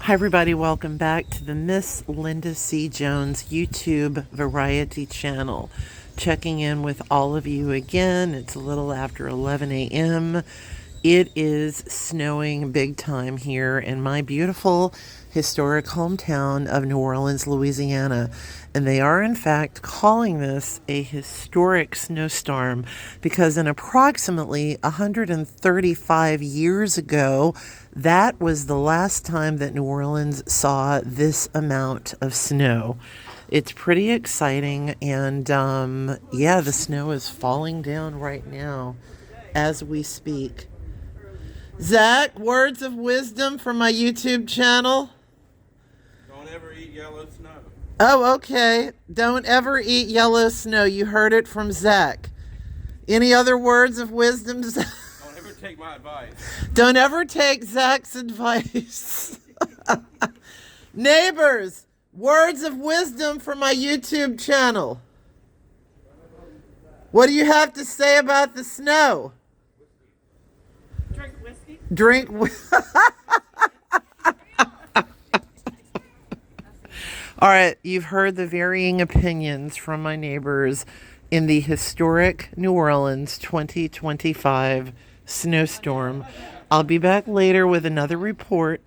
Hi everybody, welcome back to the Miss Linda C. Jones YouTube Variety channel. Checking in with all of you again. It's a little after 11 a.m. It is snowing big time here in my beautiful historic hometown of New Orleans, Louisiana. And they are in fact calling this a historic snowstorm because in approximately 135 years ago, that was the last time that New Orleans saw this amount of snow. It's pretty exciting, and yeah, the snow is falling down right now as we speak. Zach, words of wisdom from my YouTube channel. Don't ever eat yellow snow. Oh, okay. Don't ever eat yellow snow. You heard it from Zach. Any other words of wisdom, Zach? Don't ever take my advice. Don't ever take Zach's advice. Neighbors, words of wisdom from my YouTube channel. What do you have to say about the snow? Drink whiskey. Drink. All right, you've heard the varying opinions from my neighbors in the historic New Orleans 2025 snowstorm. I'll be back later with another report